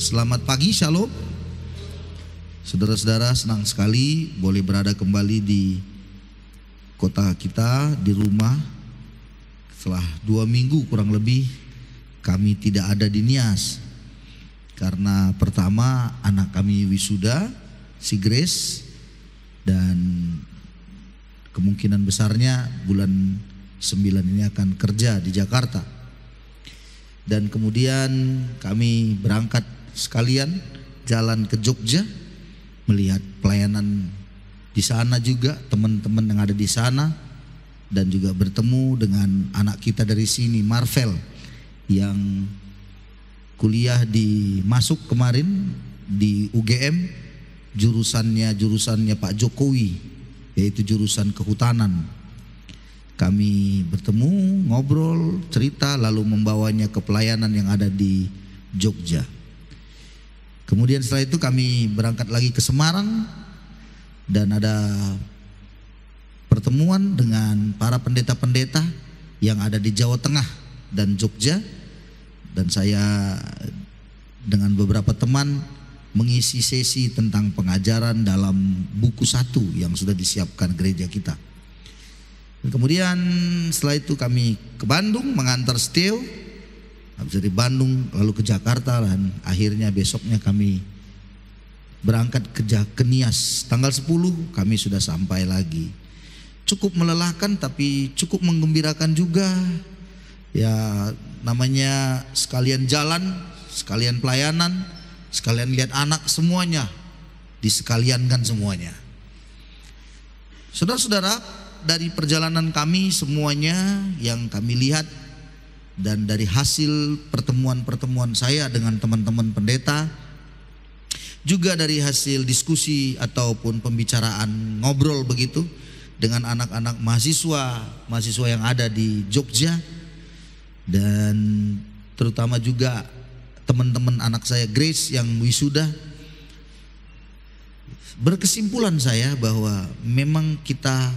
Selamat pagi, Shalom. Saudara-saudara, senang sekali boleh berada kembali di kota kita, di rumah. Setelah 2 minggu kurang lebih kami tidak ada di Nias. Karena pertama anak kami wisuda, si Grace, dan kemungkinan besarnya bulan 9 ini akan kerja di Jakarta. Dan kemudian kami berangkat sekalian jalan ke Jogja, melihat pelayanan di sana juga, teman-teman yang ada di sana, dan juga bertemu dengan anak kita dari sini, Marvel, yang kuliah di masuk kemarin di UGM, jurusannya Pak Jokowi, yaitu jurusan kehutanan. Kami bertemu, ngobrol, cerita, lalu membawanya ke pelayanan yang ada di Jogja. Kemudian setelah itu kami berangkat lagi ke Semarang dan ada pertemuan dengan para pendeta-pendeta yang ada di Jawa Tengah dan Jogja. Dan saya dengan beberapa teman mengisi sesi tentang pengajaran dalam buku 1 yang sudah disiapkan gereja kita. Dan kemudian setelah itu kami ke Bandung mengantar Steo. Habis dari Bandung lalu ke Jakarta, dan akhirnya besoknya kami berangkat ke Nias. Tanggal 10 kami sudah sampai lagi. Cukup melelahkan tapi cukup menggembirakan juga. Ya namanya sekalian jalan, sekalian pelayanan, sekalian lihat anak, semuanya disekaliankan semuanya. Saudara-saudara, dari perjalanan kami semuanya yang kami lihat, dan dari hasil pertemuan-pertemuan saya dengan teman-teman pendeta, juga dari hasil diskusi ataupun pembicaraan ngobrol begitu dengan anak-anak mahasiswa yang ada di Jogja, dan terutama juga teman-teman anak saya Grace yang wisuda, berkesimpulan saya bahwa memang kita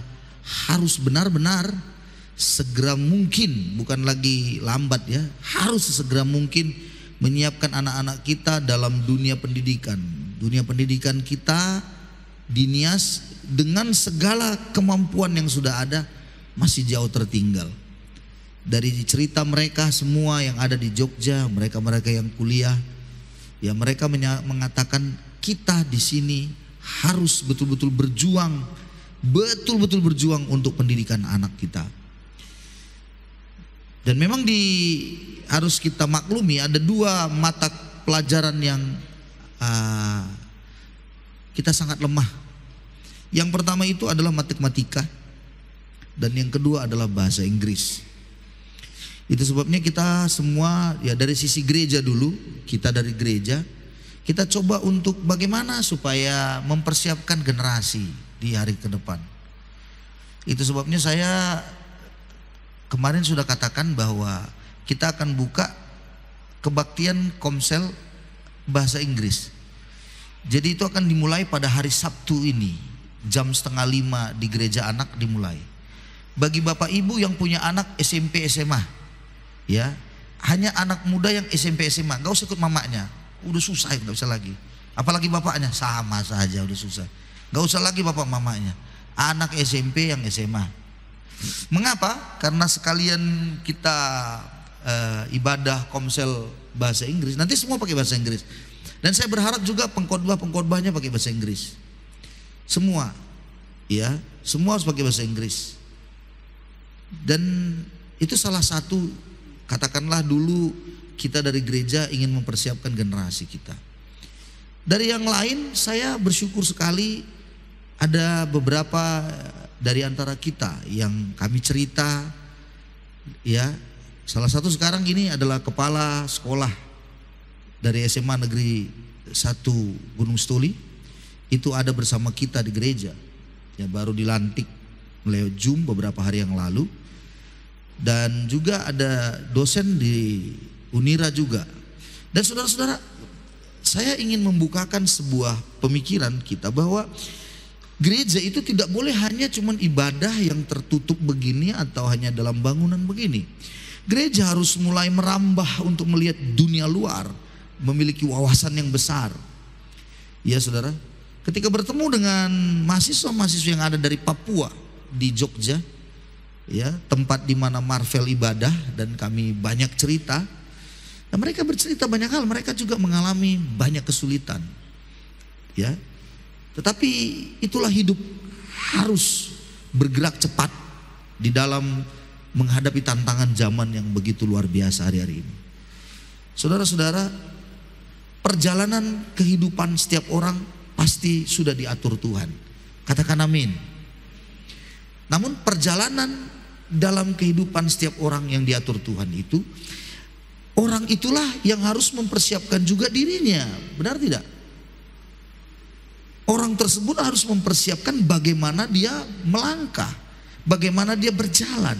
harus benar-benar segera mungkin, bukan lagi lambat ya, harus sesegera mungkin menyiapkan anak-anak kita dalam dunia pendidikan. Dunia pendidikan kita di Nias dengan segala kemampuan yang sudah ada masih jauh tertinggal. Dari cerita mereka semua yang ada di Jogja, mereka-mereka yang kuliah, ya mereka mengatakan kita di sini harus betul-betul berjuang untuk pendidikan anak kita. Dan memang harus kita maklumi ada 2 mata pelajaran yang kita sangat lemah. Yang pertama itu adalah matematika, dan yang kedua adalah bahasa Inggris. Itu sebabnya kita semua ya dari sisi gereja dulu, kita dari gereja, kita coba untuk bagaimana supaya mempersiapkan generasi di hari ke depan. Itu sebabnya saya kemarin sudah katakan bahwa kita akan buka kebaktian Komsel bahasa Inggris. Jadi itu akan dimulai pada hari Sabtu ini, jam 4:30 di gereja anak dimulai. Bagi bapak ibu yang punya anak SMP SMA, ya hanya anak muda yang SMP SMA, gak usah ikut mamanya, udah susah, gak usah lagi. Apalagi bapaknya sama saja, udah susah. Gak usah lagi bapak mamanya, anak SMP yang SMA. Mengapa? Karena sekalian kita ibadah Komsel bahasa Inggris, nanti semua pakai bahasa Inggris. Dan saya berharap juga pengkhotbahnya pakai bahasa Inggris. Semua, ya, semua harus pakai bahasa Inggris. Dan itu salah satu, katakanlah dulu kita dari gereja ingin mempersiapkan generasi kita. Dari yang lain, saya bersyukur sekali ada beberapa dari antara kita yang kami cerita, ya. Salah satu sekarang ini adalah kepala sekolah dari SMA Negeri 1 Gunung Stoli. Itu ada bersama kita di gereja, ya, baru dilantik melalui Zoom beberapa hari yang lalu. Dan juga ada dosen di Unira juga. Dan saudara-saudara, saya ingin membukakan sebuah pemikiran kita bahwa gereja itu tidak boleh hanya cuman ibadah yang tertutup begini atau hanya dalam bangunan begini. Gereja harus mulai merambah untuk melihat dunia luar memiliki wawasan yang besar. Ya saudara, ketika bertemu dengan mahasiswa-mahasiswa yang ada dari Papua di Jogja, ya, tempat di mana Marvel ibadah dan kami banyak cerita. Dan mereka bercerita banyak hal, mereka juga mengalami banyak kesulitan. Ya. Tetapi itulah hidup, harus bergerak cepat di dalam menghadapi tantangan zaman yang begitu luar biasa hari-hari ini. Saudara-saudara, perjalanan kehidupan setiap orang pasti sudah diatur Tuhan. Katakan amin. Namun perjalanan dalam kehidupan setiap orang yang diatur Tuhan itu, orang itulah yang harus mempersiapkan juga dirinya. Benar tidak? Orang tersebut harus mempersiapkan bagaimana dia melangkah, bagaimana dia berjalan.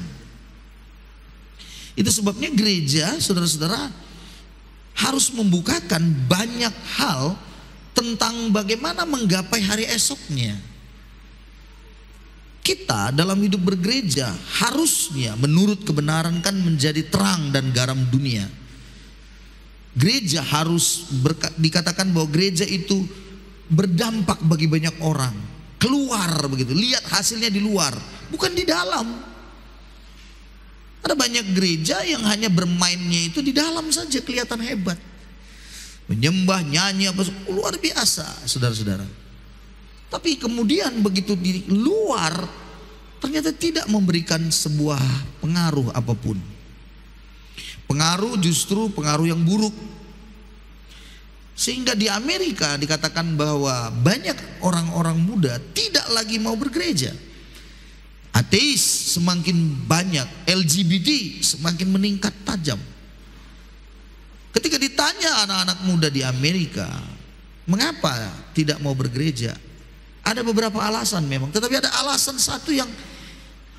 Itu sebabnya gereja, saudara-saudara, harus membukakan banyak hal tentang bagaimana menggapai hari esoknya. Kita dalam hidup bergereja harusnya menurut kebenaran kan menjadi terang dan garam dunia. Gereja harus dikatakan bahwa gereja itu berdampak bagi banyak orang. Keluar begitu, lihat hasilnya di luar, bukan di dalam. Ada banyak gereja yang hanya bermainnya itu di dalam saja kelihatan hebat. Menyembah, nyanyi, apa luar biasa, saudara-saudara. Tapi kemudian begitu di luar ternyata tidak memberikan sebuah pengaruh apapun. Pengaruh justru pengaruh yang buruk. Sehingga di Amerika dikatakan bahwa banyak orang-orang muda tidak lagi mau bergereja. Ateis semakin banyak, LGBT semakin meningkat tajam. Ketika ditanya anak-anak muda di Amerika, mengapa tidak mau bergereja? Ada beberapa alasan memang, tetapi ada alasan satu yang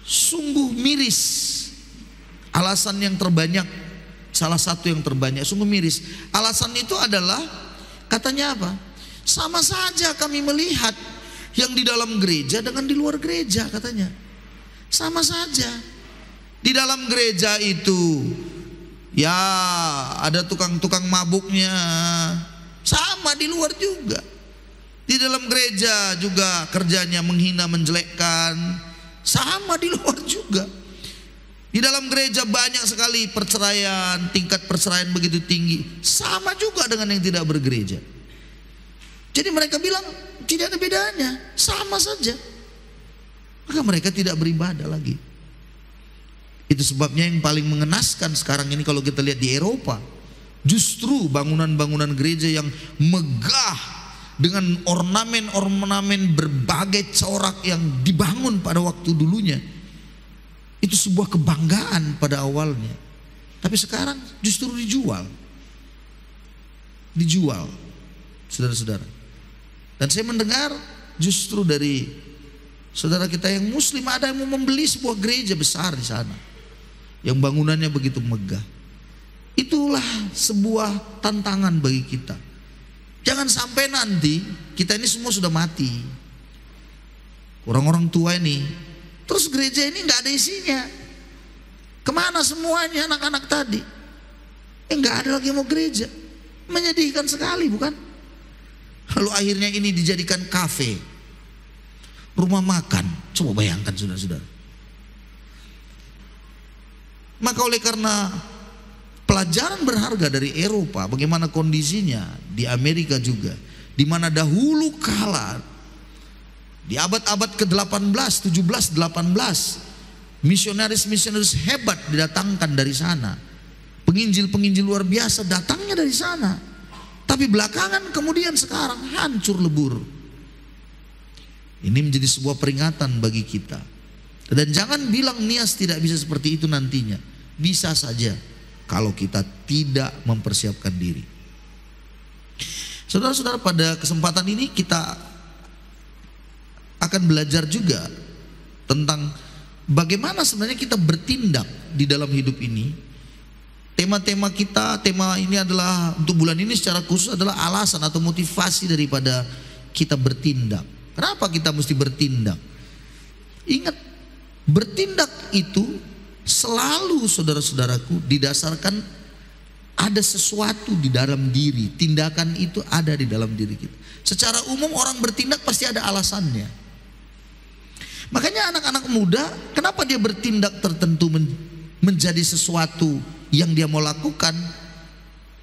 sungguh miris. Alasan yang terbanyak, salah satu yang terbanyak, sungguh miris. Alasan itu adalah, katanya apa? Sama saja kami melihat yang di dalam gereja dengan di luar gereja, katanya. Sama saja. Di dalam gereja itu ya ada tukang-tukang mabuknya, sama di luar juga. Di dalam gereja juga kerjanya menghina, menjelekkan, sama di luar juga. Di dalam gereja banyak sekali perceraian, tingkat perceraian begitu tinggi, sama juga dengan yang tidak bergereja. Jadi mereka bilang tidak ada bedanya, sama saja. Maka mereka tidak beribadah lagi. Itu sebabnya yang paling mengenaskan sekarang ini kalau kita lihat di Eropa, justru bangunan-bangunan gereja yang megah dengan ornamen-ornamen berbagai corak yang dibangun pada waktu dulunya, itu sebuah kebanggaan pada awalnya. Tapi sekarang justru dijual. Dijual, saudara-saudara. Dan saya mendengar justru dari saudara kita yang muslim ada yang mau membeli sebuah gereja besar di sana yang bangunannya begitu megah. Itulah sebuah tantangan bagi kita. Jangan sampai nanti kita ini semua sudah mati, orang-orang tua ini, terus gereja ini nggak ada isinya. Kemana semuanya anak-anak tadi? Nggak ada lagi mau gereja. Menyedihkan sekali, bukan? Lalu akhirnya ini dijadikan kafe, rumah makan. Coba bayangkan saudara-saudara. Maka oleh karena pelajaran berharga dari Eropa, bagaimana kondisinya di Amerika juga, di mana dahulu kala di abad-abad ke-18, 17, 18 misionaris-misionaris hebat didatangkan dari sana. Penginjil-penginjil luar biasa datangnya dari sana. Tapi belakangan kemudian sekarang hancur lebur. Ini menjadi sebuah peringatan bagi kita. Dan jangan bilang Nias tidak bisa seperti itu nantinya. Bisa saja kalau kita tidak mempersiapkan diri. Saudara-saudara, pada kesempatan ini kita akan belajar juga tentang bagaimana sebenarnya kita bertindak di dalam hidup ini. Tema-tema kita, tema ini adalah untuk bulan ini secara khusus adalah alasan atau motivasi daripada kita bertindak. Kenapa kita mesti bertindak? Ingat, bertindak itu selalu saudara-saudaraku didasarkan ada sesuatu di dalam diri, tindakan itu ada di dalam diri kita. Secara umum orang bertindak pasti ada alasannya. Makanya anak-anak muda, kenapa dia bertindak tertentu menjadi sesuatu yang dia mau lakukan?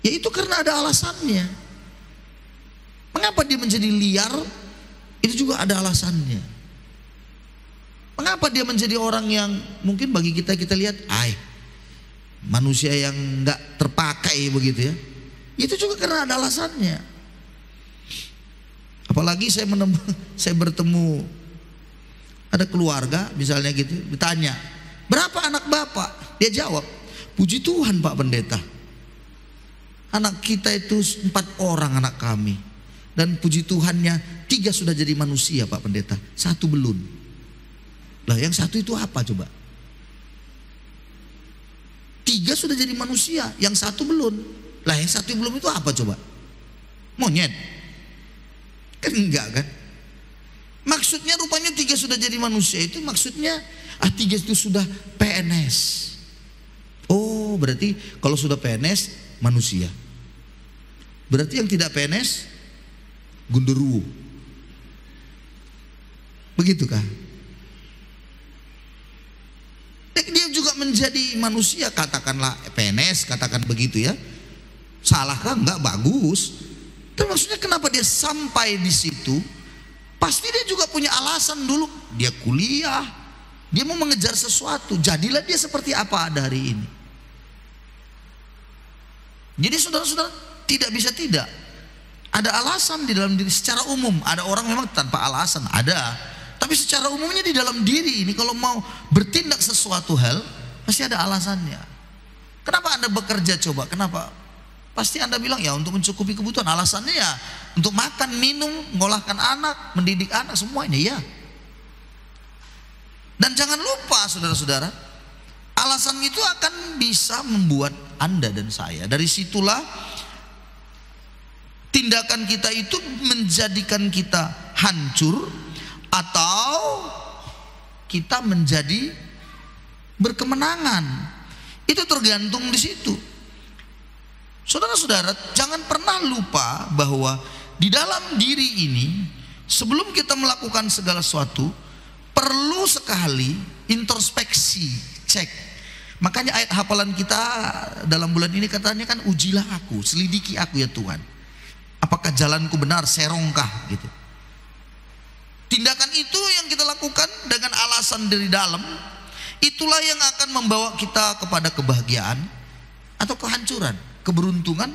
Ya itu karena ada alasannya. Mengapa dia menjadi liar? Itu juga ada alasannya. Mengapa dia menjadi orang yang mungkin bagi kita lihat, manusia yang nggak terpakai begitu ya? Itu juga karena ada alasannya. Apalagi saya bertemu ada keluarga misalnya gitu, ditanya, berapa anak bapak? Dia jawab, puji Tuhan Pak Pendeta, anak kita itu 4 orang anak kami, dan puji Tuhannya 3 sudah jadi manusia Pak Pendeta, 1 belum. Lah yang 1 itu apa coba? 3 sudah jadi manusia, yang 1 belum. Lah yang 1 belum itu apa coba? Monyet? Kan enggak kan? Maksudnya rupanya 3 sudah jadi manusia itu maksudnya 3 itu sudah PNS. Oh berarti kalau sudah PNS manusia. Berarti yang tidak PNS gunderuwo. Begitukah? Dia juga menjadi manusia, katakanlah PNS, katakan begitu ya. Salahkah? Enggak, bagus. Tapi maksudnya kenapa dia sampai di situ? Pasti dia juga punya alasan dulu. Dia kuliah, dia mau mengejar sesuatu. Jadilah dia seperti apa ada hari ini. Jadi saudara-saudara, tidak bisa tidak. Ada alasan di dalam diri secara umum. Ada orang memang tanpa alasan, ada. Tapi secara umumnya di dalam diri ini kalau mau bertindak sesuatu hal pasti ada alasannya. Kenapa Anda bekerja coba? Kenapa? Pasti Anda bilang ya untuk mencukupi kebutuhan. Alasannya ya untuk makan, minum, mengolahkan anak, mendidik anak, semuanya ya. Dan jangan lupa saudara-saudara, alasan itu akan bisa membuat Anda dan saya, dari situlah tindakan kita itu menjadikan kita hancur atau kita menjadi berkemenangan. Itu tergantung di situ. Saudara-saudara, jangan pernah lupa bahwa di dalam diri ini sebelum kita melakukan segala sesuatu perlu sekali introspeksi, cek. Makanya ayat hafalan kita dalam bulan ini katanya kan, ujilah aku, selidiki aku ya Tuhan, apakah jalanku benar, serongkah gitu. Tindakan itu yang kita lakukan dengan alasan dari dalam, itulah yang akan membawa kita kepada kebahagiaan atau kehancuran, keberuntungan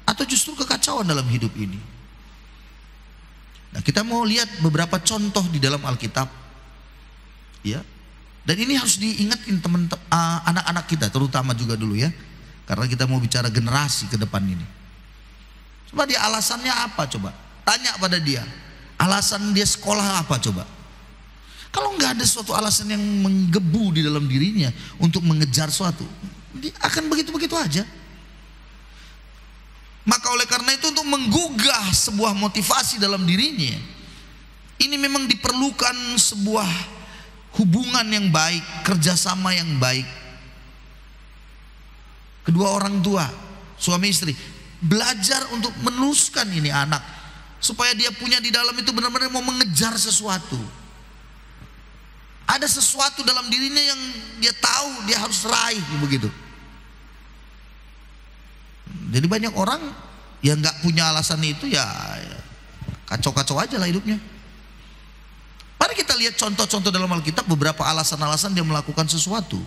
atau justru kekacauan dalam hidup ini. Nah, kita mau lihat beberapa contoh di dalam Alkitab, ya. Dan ini harus diingatin teman-teman, anak-anak kita terutama juga dulu ya, karena kita mau bicara generasi ke depan ini. Coba dia alasannya apa coba? Tanya pada dia, alasan dia sekolah apa coba? Kalau nggak ada suatu alasan yang menggebu di dalam dirinya untuk mengejar suatu, dia akan begitu-begitu aja. Maka oleh karena itu untuk menggugah sebuah motivasi dalam dirinya, ini memang diperlukan sebuah hubungan yang baik, kerjasama yang baik. Kedua orang tua, suami istri, belajar untuk meneruskan ini anak, supaya dia punya di dalam itu benar-benar mau mengejar sesuatu. Ada sesuatu dalam dirinya yang dia tahu dia harus raih begitu. Jadi banyak orang yang nggak punya alasan itu ya kacau-kacau aja lah hidupnya. Mari kita lihat contoh-contoh dalam Alkitab, beberapa alasan-alasan dia melakukan sesuatu.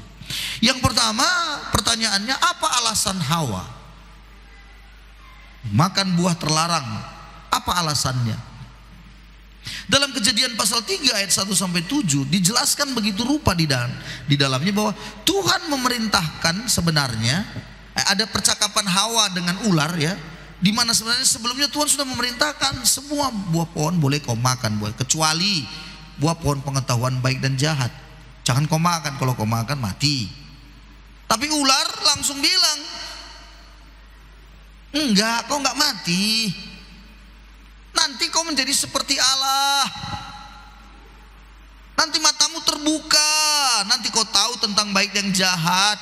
Yang pertama, pertanyaannya, apa alasan Hawa makan buah terlarang? Apa alasannya? Dalam Kejadian pasal 3 ayat 1 sampai 7 dijelaskan begitu rupa di dalamnya bahwa Tuhan memerintahkan sebenarnya, ada percakapan Hawa dengan ular ya, di mana sebenarnya sebelumnya Tuhan sudah memerintahkan semua buah pohon boleh kau makan, kecuali buah pohon pengetahuan baik dan jahat. Jangan kau makan, kalau kau makan mati. Tapi ular langsung bilang, enggak, kau enggak mati. Nanti kau menjadi seperti Allah. Nanti matamu terbuka, nanti kau tahu tentang baik dan jahat.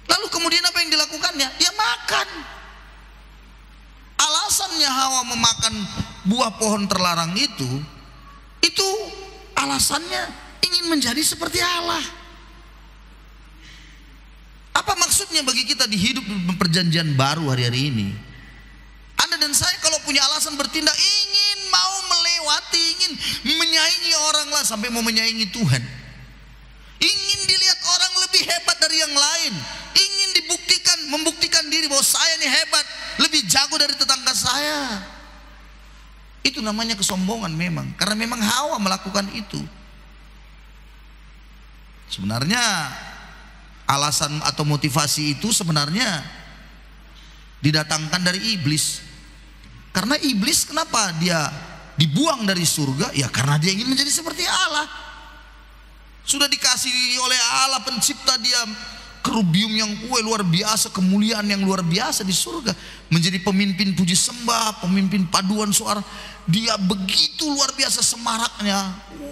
Lalu kemudian apa yang dilakukannya? Dia makan. Alasannya Hawa memakan buah pohon terlarang itu alasannya ingin menjadi seperti Allah. Apa maksudnya bagi kita di hidup perjanjian baru hari-hari ini? Anda dan saya kalau punya alasan bertindak, ingin mau melewati, ingin menyaingi orang lain, sampai mau menyaingi Tuhan, ingin dilihat orang lebih hebat dari yang lain, ingin membuktikan diri bahwa saya ini hebat, lebih jago dari tetangga saya. Itu namanya kesombongan memang, karena memang Hawa melakukan itu. Sebenarnya alasan atau motivasi itu sebenarnya didatangkan dari iblis. Karena iblis kenapa dia dibuang dari surga? Ya karena dia ingin menjadi seperti Allah. Sudah dikasih oleh Allah pencipta dia kerubium yang luar biasa, kemuliaan yang luar biasa di surga, menjadi pemimpin puji sembah, pemimpin paduan suara. Dia begitu luar biasa semaraknya,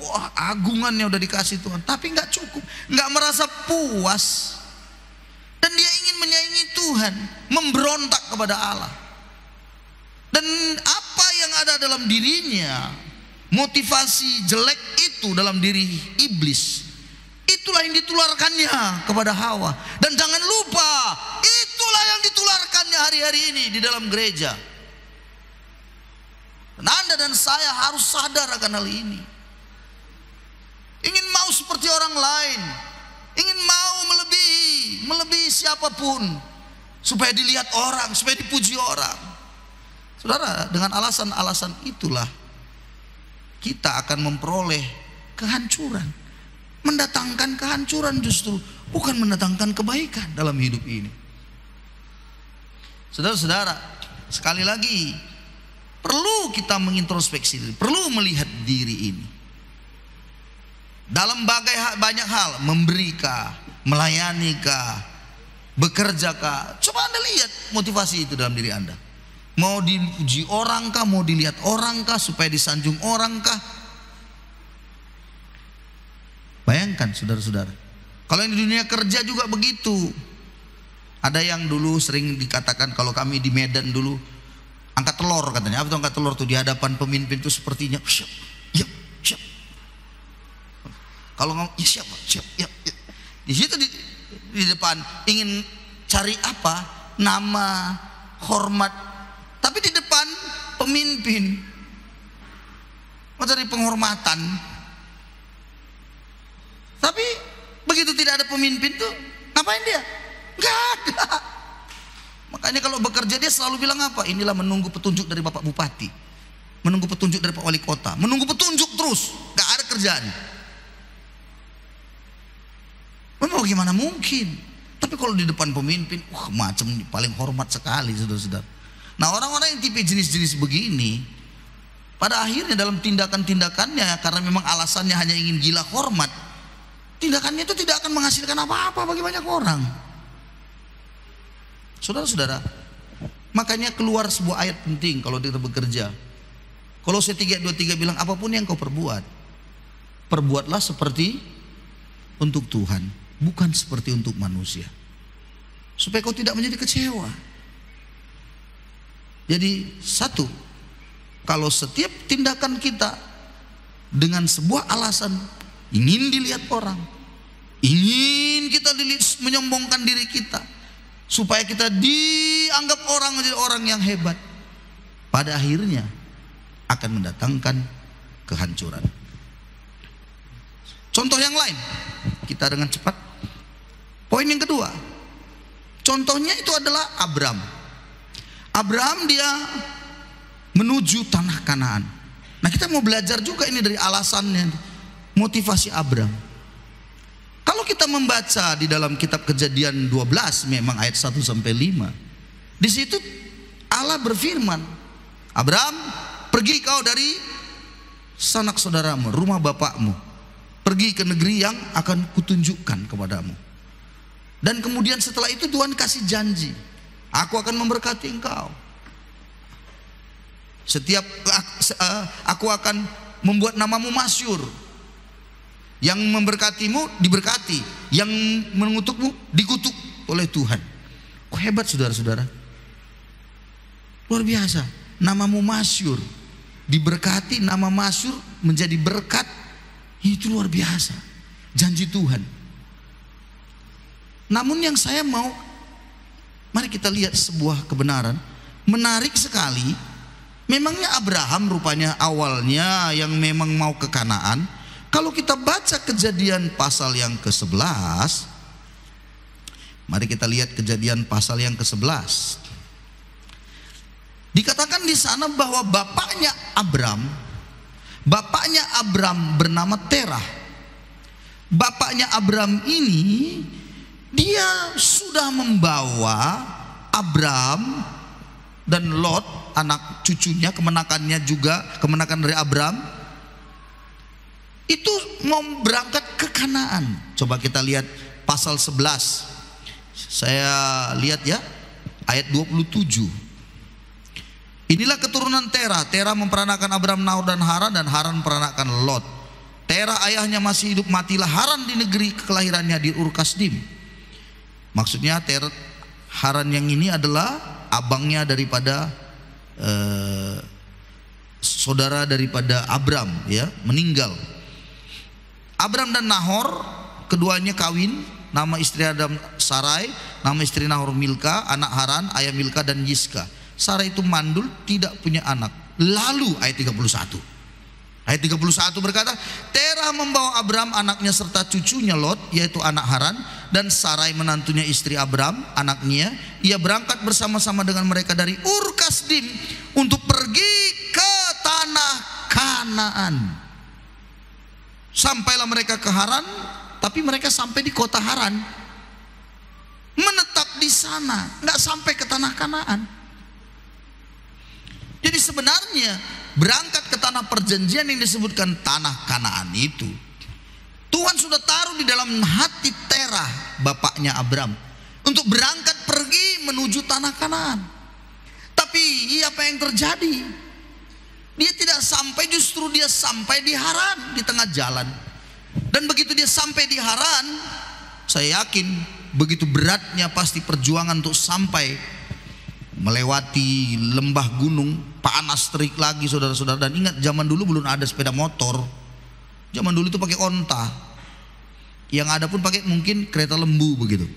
wah agungannya udah dikasih Tuhan, tapi nggak cukup, nggak merasa puas, dan dia ingin menyaingi Tuhan, memberontak kepada Allah. Dan apa yang ada dalam dirinya, motivasi jelek itu dalam diri iblis, itulah yang ditularkannya kepada Hawa. Dan jangan lupa, itulah yang ditularkannya hari-hari ini di dalam gereja. Dan Anda dan saya harus sadar akan hal ini. Ingin mau seperti orang lain, ingin mau melebihi siapapun, supaya dilihat orang, supaya dipuji orang. Saudara, dengan alasan-alasan itulah kita akan memperoleh kehancuran, mendatangkan kehancuran justru, bukan mendatangkan kebaikan dalam hidup ini. Saudara-saudara, sekali lagi perlu kita mengintrospeksi diri, perlu melihat diri ini. Dalam banyak hal, memberikah, melayanikah, bekerjakah, coba Anda lihat motivasi itu dalam diri Anda. Mau dipuji orang kah, mau dilihat orang kah, supaya disanjung orang kah? Bayangkan saudara-saudara, kalau yang di dunia kerja juga begitu. Ada yang dulu sering dikatakan, kalau kami di Medan dulu, angkat telur katanya. Apa tuh angkat telur tuh? Di hadapan pemimpin tuh sepertinya siap, ya, siap. Kalau ngomong ya siap, siap, ya, ya. Di situ di depan ingin cari apa? Nama, hormat. Tapi di depan pemimpin mau cari penghormatan. Tapi begitu tidak ada pemimpin tuh, ngapain dia? Nggak ada. Makanya kalau bekerja dia selalu bilang apa? Inilah menunggu petunjuk dari Bapak Bupati, menunggu petunjuk dari Pak Wali Kota, menunggu petunjuk terus, nggak ada kerjaan. Memang gimana mungkin? Tapi kalau di depan pemimpin, macam paling hormat sekali, saudara-saudara. Nah, orang-orang yang tipe jenis-jenis begini, pada akhirnya dalam tindakan-tindakannya, karena memang alasannya hanya ingin gila hormat, tindakannya itu tidak akan menghasilkan apa-apa bagi banyak orang. Saudara-saudara, makanya keluar sebuah ayat penting kalau kita bekerja. Kolose 3:23 bilang, apapun yang kau perbuat, perbuatlah seperti untuk Tuhan, bukan seperti untuk manusia, supaya kau tidak menjadi kecewa. Jadi satu, kalau setiap tindakan kita dengan sebuah alasan ingin dilihat orang, ingin kita menyombongkan diri kita, supaya kita dianggap orang menjadi orang yang hebat, pada akhirnya akan mendatangkan kehancuran. Contoh yang lain, kita dengan cepat. Poin yang kedua, contohnya itu adalah Abram. Abram dia menuju tanah Kanaan. Nah, kita mau belajar juga ini dari alasannya, motivasi Abram. Kalau kita membaca di dalam kitab Kejadian 12 memang ayat 1 sampai 5. Di situ Allah berfirman, Abram, pergi kau dari sanak saudaramu, rumah bapakmu, pergi ke negeri yang akan kutunjukkan kepadamu. Dan kemudian setelah itu Tuhan kasih janji, aku akan memberkati engkau. Aku akan membuat namamu masyhur. Yang memberkatimu diberkati, yang mengutukmu dikutuk oleh Tuhan. Kok hebat saudara-saudara? Luar biasa. Namamu masyhur, diberkati, nama masyhur menjadi berkat. Itu luar biasa, janji Tuhan. Namun yang saya mau, mari kita lihat sebuah kebenaran menarik sekali. Memangnya Abraham rupanya awalnya yang memang mau ke Kanaan. Kalau kita baca Kejadian pasal yang ke-11, mari kita lihat Kejadian pasal yang ke-11. Dikatakan di sana bahwa bapaknya Abram bernama Terah. Bapaknya Abram ini, dia sudah membawa Abram dan Lot, anak cucunya, kemenakan dari Abram, itu mau berangkat ke Kanaan. Coba kita lihat pasal 11. Saya lihat ya, ayat 27. Inilah keturunan Terah. Terah memperanakan Abram, Nahor dan Haran memperanakan Lot. Terah ayahnya masih hidup, matilah Haran di negeri kelahirannya di Ur Kasdim. Maksudnya Haran yang ini adalah abangnya daripada saudara daripada Abram, ya, meninggal. Abram dan Nahor keduanya kawin. Nama istri Adam Sarai, nama istri Nahor Milka, anak Haran, ayah Milka dan Yiska. Sarai itu mandul, tidak punya anak. Lalu ayat 31. Ayat 31 berkata, Terah membawa Abram anaknya serta cucunya Lot, yaitu anak Haran, dan Sarai menantunya istri Abram anaknya. Ia berangkat bersama-sama dengan mereka dari Ur Kasdim untuk pergi ke tanah Kanaan. Sampailah mereka ke Haran, tapi mereka sampai di kota Haran, menetap di sana, nggak sampai ke tanah Kanaan. Jadi sebenarnya berangkat ke tanah perjanjian yang disebutkan tanah Kanaan itu, Tuhan sudah taruh di dalam hati Terah, bapaknya Abram, untuk berangkat pergi menuju tanah Kanaan. Tapi apa yang terjadi? Dia tidak sampai, justru dia sampai di Haran di tengah jalan. Dan begitu dia sampai di Haran, saya yakin begitu beratnya pasti perjuangan untuk sampai melewati lembah gunung, panas terik lagi saudara-saudara. Dan ingat, zaman dulu belum ada sepeda motor. Zaman dulu itu pakai onta. Yang ada pun pakai mungkin kereta lembu begitu.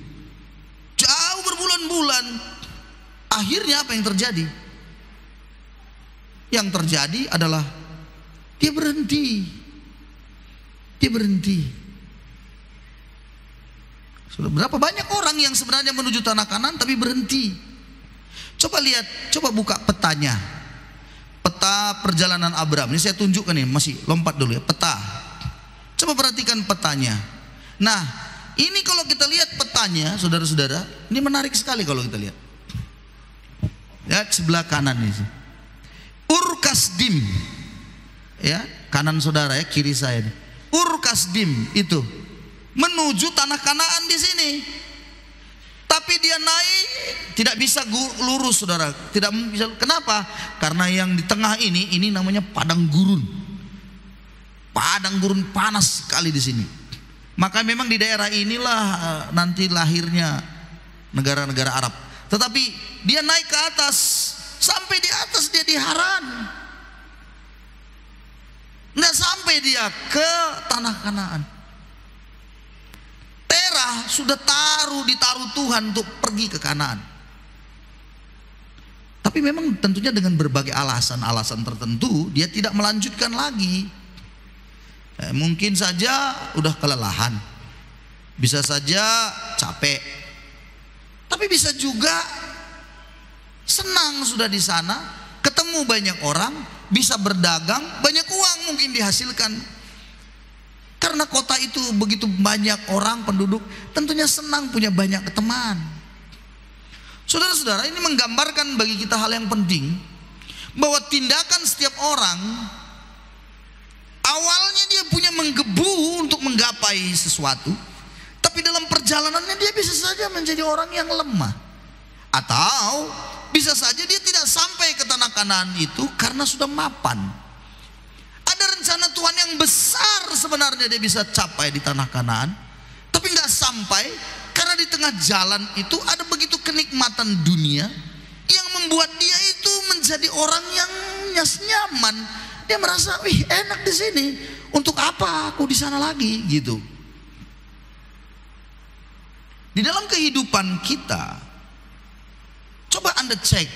Jauh berbulan-bulan. Akhirnya apa yang terjadi? Yang terjadi adalah dia berhenti. Dia berhenti. Sudah berapa banyak orang yang sebenarnya menuju tanah Kanaan tapi berhenti. Coba lihat, coba buka petanya. Peta perjalanan Abram. Ini saya tunjukkan nih, masih lompat dulu ya, peta. Coba perhatikan petanya. Nah, ini kalau kita lihat petanya, saudara-saudara, ini menarik sekali kalau kita lihat. Lihat sebelah kanan ini. Ur Kasdim. Ya, kanan saudara ya, kiri saya nih. Ur Kasdim itu menuju tanah Kanaan di sini. Tapi dia naik tidak bisa lurus saudara, tidak bisa. Kenapa? Karena yang di tengah ini namanya padang gurun. Padang gurun panas sekali di sini. Maka memang di daerah inilah nanti lahirnya negara-negara Arab. Tetapi dia naik ke atas, sampai di atas dia di Haran. Nggak sampai dia ke tanah Kanaan. Terah sudah ditaruh Tuhan untuk pergi ke Kanaan. Tapi memang tentunya dengan berbagai alasan tertentu dia tidak melanjutkan lagi. Mungkin saja udah kelelahan, bisa saja capek, tapi bisa juga senang sudah di sana, ketemu banyak orang, bisa berdagang, banyak uang mungkin dihasilkan. Karena kota itu begitu banyak orang penduduk, tentunya senang punya banyak teman. Saudara-saudara, ini menggambarkan bagi kita hal yang penting, bahwa tindakan setiap orang awalnya dia punya menggebu untuk menggapai sesuatu, tapi dalam perjalanannya dia bisa saja menjadi orang yang lemah, atau bisa saja dia tidak sampai ke tanah Kanaan itu karena sudah mapan. Ada rencana Tuhan yang besar sebenarnya dia bisa capai di tanah Kanaan, tapi nggak sampai karena di tengah jalan itu ada begitu kenikmatan dunia yang membuat dia itu menjadi orang yang nyaman. Dia merasa, wih enak di sini. Untuk apa aku di sana lagi gitu. Di dalam kehidupan kita, coba Anda cek,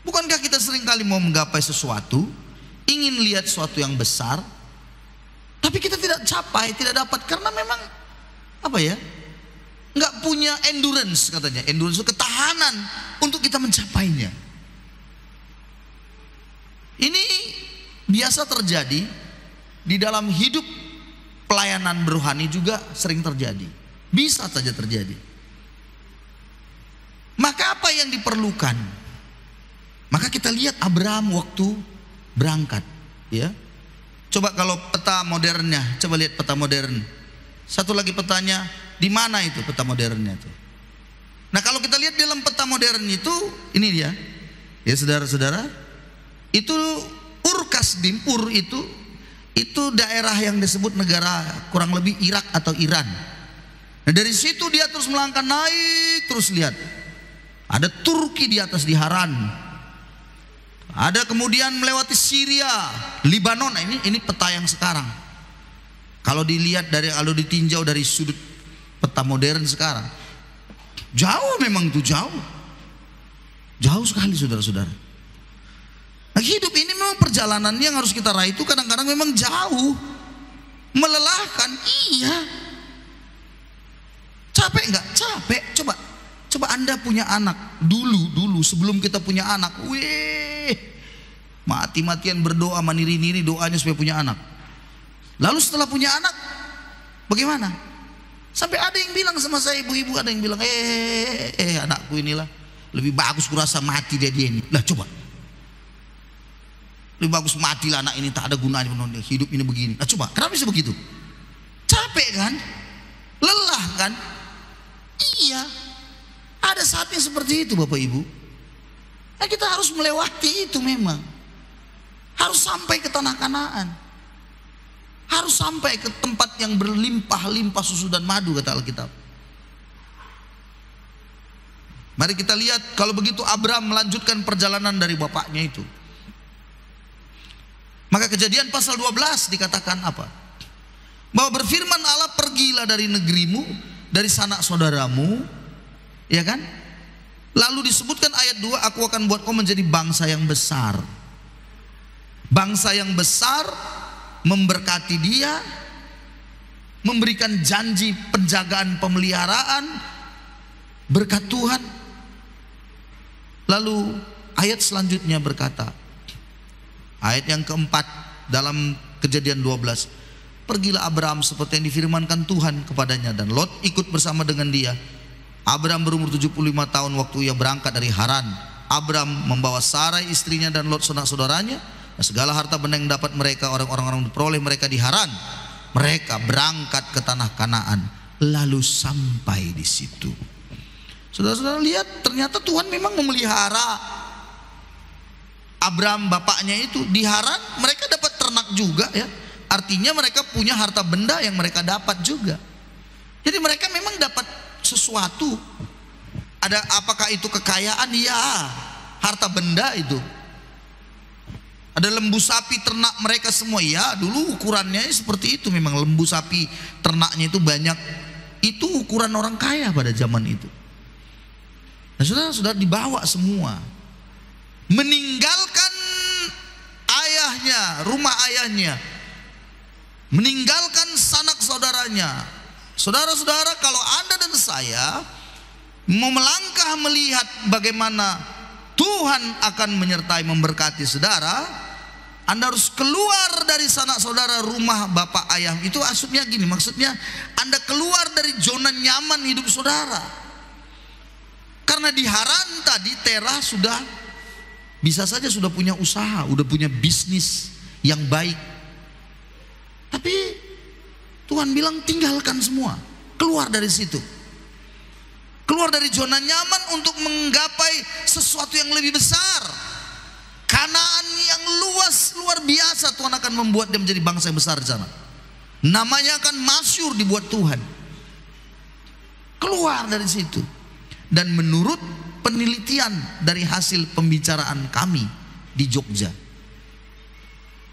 bukankah kita seringkali mau menggapai sesuatu, ingin lihat sesuatu yang besar, tapi kita tidak capai, tidak dapat karena memang apa ya? Nggak punya endurance katanya. Endurance itu ketahanan untuk kita mencapainya. Ini biasa terjadi di dalam hidup pelayanan rohani juga sering terjadi. Bisa saja terjadi. Maka apa yang diperlukan? Maka kita lihat Abraham waktu berangkat, ya. Coba kalau peta modernnya, coba lihat peta modern. Satu lagi petanya, di mana itu peta modernnya tuh? Nah, kalau kita lihat dalam peta modern itu, ini dia. Ya, saudara-saudara, itu Ur Kasdim, Ur itu daerah yang disebut negara kurang lebih Irak atau Iran. Nah, dari situ dia terus melangkah naik, terus lihat. Ada Turki di atas di Haran. Ada kemudian melewati Syria, Libanon. Nah, ini peta yang sekarang. Kalau dilihat kalau ditinjau dari sudut peta modern sekarang, jauh memang itu jauh. Jauh sekali saudara-saudara. Nah, hidup ini memang perjalanan yang harus kita raih itu kadang-kadang memang jauh. Melelahkan, iya. Capek enggak? Capek. Coba Anda punya anak. Dulu sebelum kita punya anak, mati-matian berdoa maniri-niri doanya supaya punya anak. Lalu setelah punya anak, bagaimana? Sampai ada yang bilang sama saya, ibu-ibu ada yang bilang, anakku inilah lebih bagus kurasa mati dia ini. Lah coba, lebih bagus matilah anak ini, tak ada gunanya hidup ini begini. Nah coba, kenapa bisa begitu? Capek kan? Lelah kan? Iya. Ada saatnya seperti itu Bapak Ibu. Nah, kita harus melewati itu memang. Harus sampai ke tanah Kanaan. Harus sampai ke tempat yang berlimpah-limpah susu dan madu kata Alkitab. Mari kita lihat kalau begitu Abraham melanjutkan perjalanan dari bapaknya itu. Maka Kejadian pasal 12 dikatakan apa? Bahwa berfirman Allah, pergilah dari negerimu, dari sanak saudaramu, ya kan? Lalu disebutkan ayat 2, aku akan buat kau menjadi bangsa yang besar. Bangsa yang besar, memberkati dia, memberikan janji penjagaan pemeliharaan, berkat Tuhan. Lalu ayat selanjutnya berkata, ayat yang keempat dalam Kejadian 12, pergilah Abraham seperti yang difirmankan Tuhan kepadanya, dan Lot ikut bersama dengan dia. Abraham berumur 75 tahun waktu ia berangkat dari Haran. Abraham membawa Sarai istrinya dan Lot saudara-saudaranya, dan segala harta benda yang dapat mereka orang-orang diperoleh mereka di Haran. Mereka berangkat ke tanah Kanaan, lalu sampai di situ. Saudara-saudara lihat, ternyata Tuhan memang memelihara Abraham bapaknya itu. Di Haran mereka dapat ternak juga ya. Artinya mereka punya harta benda yang mereka dapat juga. Jadi mereka memang dapat sesuatu. Ada apakah itu kekayaan? Ya, harta benda itu. Ada lembu sapi ternak mereka semua. Ya, dulu ukurannya seperti itu. Memang lembu sapi ternaknya itu banyak. Itu ukuran orang kaya pada zaman itu. Nah, saudara-saudara dibawa semua. Meninggalkan ayahnya, rumah ayahnya, meninggalkan sanak saudaranya. Saudara-saudara, kalau Anda dan saya mau melangkah melihat bagaimana Tuhan akan menyertai memberkati saudara, Anda harus keluar dari sanak saudara, rumah bapak ayah. Itu maksudnya gini, maksudnya Anda keluar dari zona nyaman hidup saudara. Karena di Haran tadi Terah sudah bisa saja sudah punya usaha, sudah punya bisnis yang baik. Tapi Tuhan bilang tinggalkan semua, keluar dari situ. Keluar dari zona nyaman untuk menggapai sesuatu yang lebih besar. Kanaan yang luas, luar biasa. Tuhan akan membuat dia menjadi bangsa yang besar di sana. Namanya akan masyhur dibuat Tuhan. Keluar dari situ. Dan menurut penelitian dari hasil pembicaraan kami di Jogja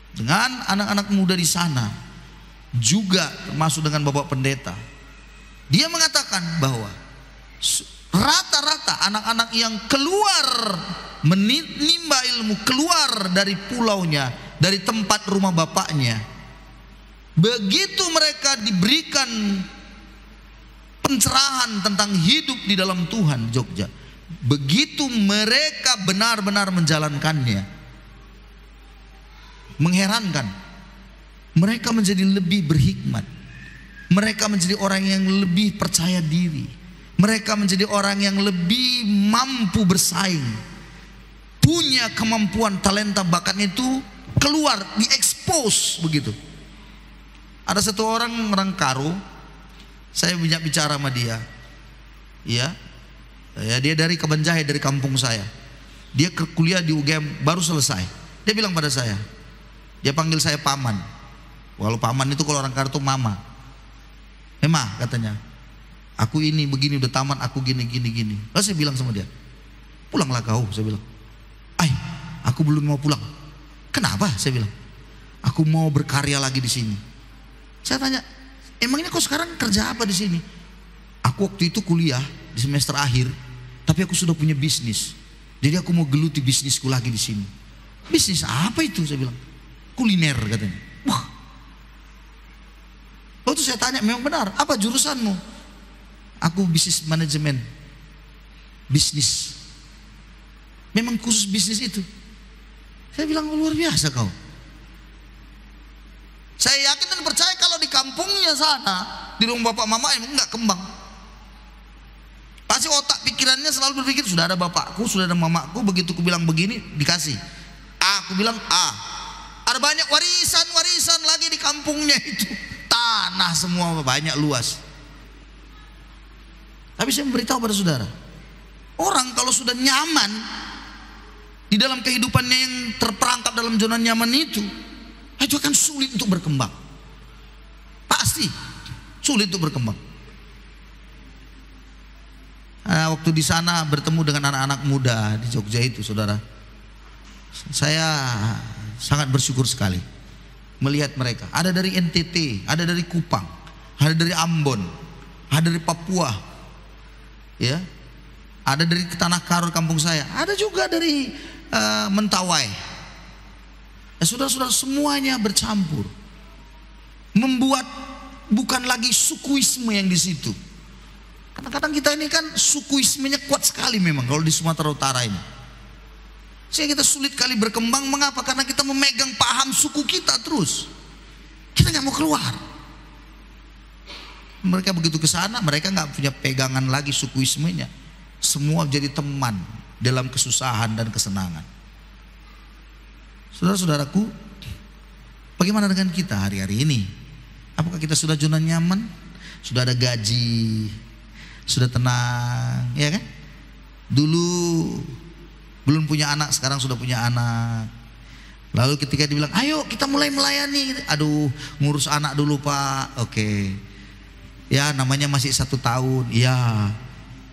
dengan anak-anak muda di sana, juga termasuk dengan Bapak Pendeta, dia mengatakan bahwa rata-rata anak-anak yang keluar menimba ilmu, keluar dari pulaunya, dari tempat rumah bapaknya, begitu mereka diberikan pencerahan tentang hidup di dalam Tuhan Jogja, begitu mereka benar-benar menjalankannya, mengherankan, mereka menjadi lebih berhikmat, mereka menjadi orang yang lebih percaya diri, mereka menjadi orang yang lebih mampu bersaing, punya kemampuan, talenta, bakatnya itu keluar, diekspos begitu. Ada satu orang Karo, saya banyak bicara sama dia, ya, dia dari Kabanjahe, dari kampung saya. Dia kuliah di UGM baru selesai. Dia bilang pada saya, dia panggil saya paman. Walau paman itu kalau orang Karo itu mama. Emang katanya, aku ini begini udah taman, aku gini. Lalu saya bilang sama dia, pulanglah kau, saya bilang. Aku belum mau pulang. Kenapa? Saya bilang, aku mau berkarya lagi di sini. Saya tanya, emangnya kau sekarang kerja apa di sini? Aku waktu itu kuliah di semester akhir, tapi aku sudah punya bisnis. Jadi aku mau geluti bisnisku lagi di sini. Bisnis apa itu? Saya bilang, kuliner katanya. Wah. Waktu saya tanya, memang benar, apa jurusanmu? Aku bisnis manajemen. Bisnis. Memang khusus bisnis itu. Saya bilang, luar biasa kau. Saya yakin dan percaya kalau di kampungnya sana, di rumah bapak mama emang enggak kembang. Pasti otak pikirannya selalu berpikir, sudah ada bapakku, sudah ada mamaku, begitu ku bilang begini dikasih. Aku bilang ada banyak warisan lagi di kampungnya itu. Tanah semua banyak, luas. Tapi saya memberitahu pada saudara, orang kalau sudah nyaman di dalam kehidupannya yang terperangkap dalam zona nyaman itu akan sulit untuk berkembang. Pasti sulit untuk berkembang. Waktu di sana bertemu dengan anak-anak muda di Jogja itu, saudara, saya sangat bersyukur sekali melihat mereka. Ada dari NTT, ada dari Kupang, ada dari Ambon, ada dari Papua, ya, ada dari Tanah Karo kampung saya, ada juga dari Mentawai. Saudara-saudara, semuanya bercampur, membuat bukan lagi sukuisme yang di situ. Kadang-kadang kita ini kan sukuismenya kuat sekali memang kalau di Sumatera Utara ini. Sehingga kita sulit kali berkembang. Mengapa? Karena kita memegang paham suku kita terus. Kita nggak mau keluar. Mereka begitu ke sana, mereka nggak punya pegangan lagi sukuismenya. Semua jadi teman dalam kesusahan dan kesenangan. Saudara-saudaraku, bagaimana dengan kita hari-hari ini? Apakah kita sudah zona nyaman? Sudah ada gaji? Sudah tenang, ya kan? Dulu belum punya anak, sekarang sudah punya anak. Lalu ketika dibilang, ayo kita mulai melayani, aduh ngurus anak dulu pak. Oke, ya namanya masih 1 tahun. Ya,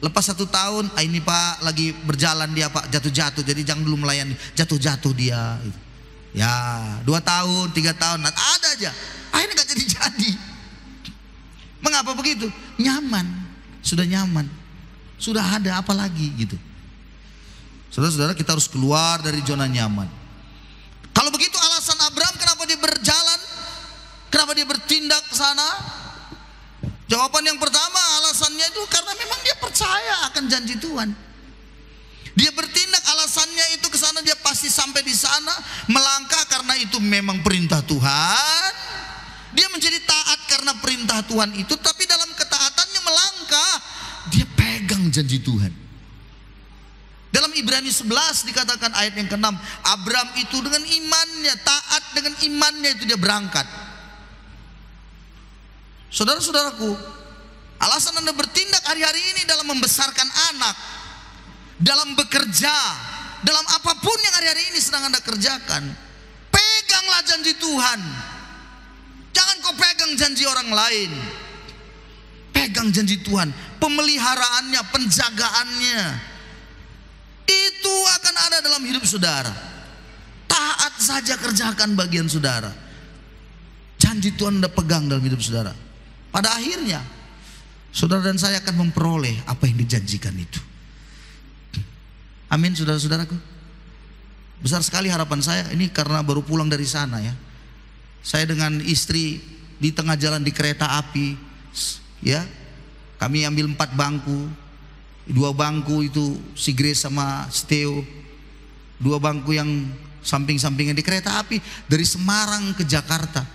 lepas 1 tahun, ini pak lagi berjalan dia pak, jatuh-jatuh, jadi jangan dulu melayani, jatuh-jatuh dia. Ya 2 tahun, 3 tahun, ada aja, akhirnya gak jadi-jadi. Mengapa begitu? Nyaman, sudah nyaman, sudah ada apa lagi gitu. Saudara-saudara, kita harus keluar dari zona nyaman. Kalau begitu alasan Abraham kenapa dia berjalan, kenapa dia bertindak ke sana? Jawaban yang pertama, alasannya itu karena memang dia percaya akan janji Tuhan. Dia bertindak, alasannya itu ke sana, dia pasti sampai di sana. Melangkah karena itu memang perintah Tuhan. Dia menjadi taat karena perintah Tuhan itu, tapi dalam ketaatannya melangkah, dia pegang janji Tuhan. Dalam Ibrani 11 dikatakan ayat yang ke-6, Abraham itu dengan imannya, taat dengan imannya itu dia berangkat. Saudara-saudaraku, alasan Anda bertindak hari-hari ini dalam membesarkan anak, dalam bekerja, dalam apapun yang hari-hari ini sedang Anda kerjakan, peganglah janji Tuhan. Jangan kau pegang janji orang lain. Pegang janji Tuhan, pemeliharaannya, penjagaannya, itu akan ada dalam hidup saudara. Taat saja kerjakan bagian saudara. Janji Tuhan Anda pegang dalam hidup saudara. Pada akhirnya saudara dan saya akan memperoleh apa yang dijanjikan itu. Amin, saudara-saudaraku. Besar sekali harapan saya. Ini karena baru pulang dari sana ya. Saya dengan istri di tengah jalan di kereta api ya. Kami ambil 4 bangku. 2 bangku itu si Grace sama Steo. 2 bangku yang samping-sampingnya di kereta api dari Semarang ke Jakarta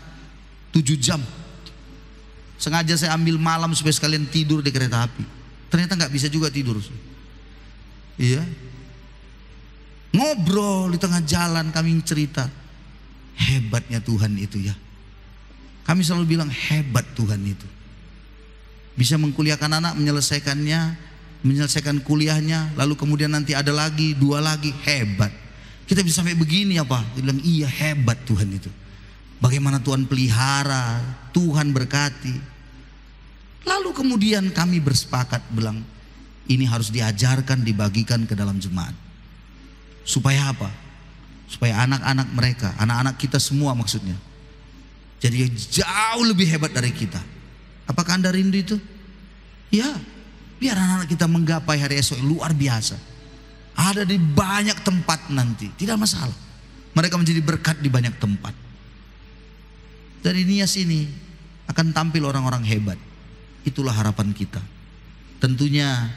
7 jam. Sengaja saya ambil malam supaya sekalian tidur di kereta api. Ternyata nggak bisa juga tidur. Iya. Ngobrol di tengah jalan, kami cerita hebatnya Tuhan itu ya. Kami selalu bilang hebat Tuhan itu. Bisa mengkuliahkan anak, menyelesaikan kuliahnya, lalu kemudian nanti ada lagi, 2 lagi, hebat. Kita bisa sampai begini apa? Dia bilang iya hebat Tuhan itu. Bagaimana Tuhan pelihara, Tuhan berkati. Lalu kemudian kami bersepakat bilang ini harus diajarkan, dibagikan ke dalam jemaat. Supaya apa? Supaya anak-anak mereka, anak-anak kita semua maksudnya, jadi jauh lebih hebat dari kita. Apakah Anda rindu itu? Ya, biar anak-anak kita menggapai hari esok yang luar biasa. Ada di banyak tempat nanti, tidak masalah. Mereka menjadi berkat di banyak tempat. Dari Nias ini akan tampil orang-orang hebat. Itulah harapan kita. Tentunya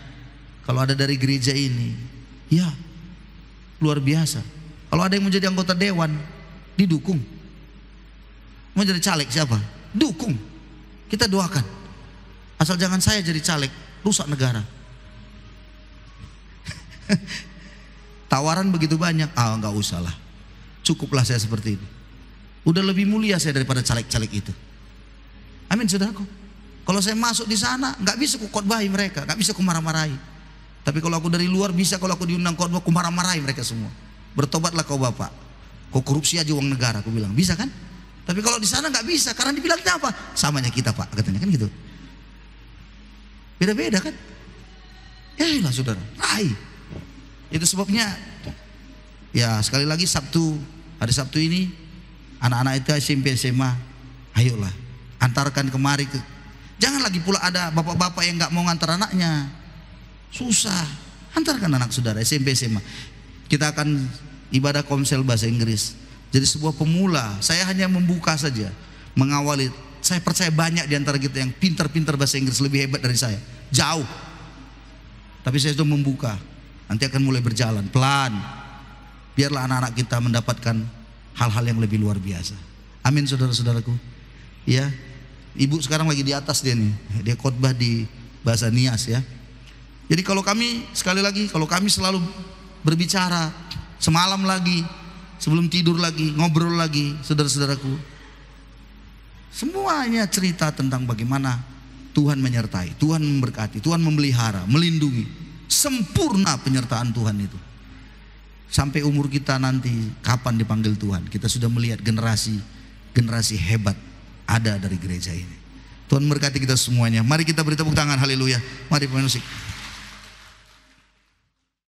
kalau ada dari gereja ini, ya luar biasa. Kalau ada yang menjadi anggota dewan, didukung. Mau jadi caleg siapa? Dukung. Kita doakan. Asal jangan saya jadi caleg, rusak negara. Tawaran begitu banyak, enggak usah lah. Cukuplah saya seperti ini. Udah lebih mulia saya daripada caleg-caleg itu. Amin, saudaraku. Kalau saya masuk di sana, nggak bisa ku khotbahi mereka, nggak bisa ku marah-marahi. Tapi kalau aku dari luar bisa, kalau aku diundang khotbah, ku marah-marahi mereka semua. Bertobatlah kau bapak, kau korupsi aja uang negara, aku bilang bisa kan? Tapi kalau di sana nggak bisa, karena dibilangnya apa? Samanya kita pak, katanya kan gitu. Beda-beda kan? Ya lah saudara, raih. Itu sebabnya, ya sekali lagi hari Sabtu ini, anak-anak itu SMP SMA, ayolah, antarkan kemari ke. Jangan lagi pula ada bapak-bapak yang nggak mau ngantar anaknya, susah. Antarkan anak saudara SMP SMA. Kita akan ibadah komsel bahasa Inggris. Jadi sebuah pemula, saya hanya membuka saja, mengawali. Saya percaya banyak di antara kita yang pintar-pintar bahasa Inggris, lebih hebat dari saya, jauh. Tapi saya sudah membuka. Nanti akan mulai berjalan pelan. Biarlah anak-anak kita mendapatkan hal-hal yang lebih luar biasa. Amin, saudara-saudaraku. Ya. Ibu sekarang lagi di atas dia nih. Dia khotbah di bahasa Nias ya. Jadi kalau kami, sekali lagi, kalau kami selalu berbicara semalam lagi, sebelum tidur lagi, ngobrol lagi, saudara-saudaraku, semuanya cerita tentang bagaimana Tuhan menyertai, Tuhan memberkati, Tuhan memelihara, melindungi. Sempurna penyertaan Tuhan itu. Sampai umur kita nanti kapan dipanggil Tuhan, kita sudah melihat generasi hebat ada dari gereja ini. Tuhan memberkati kita semuanya. Mari kita beri tepuk tangan, haleluya. Mari pemain musik.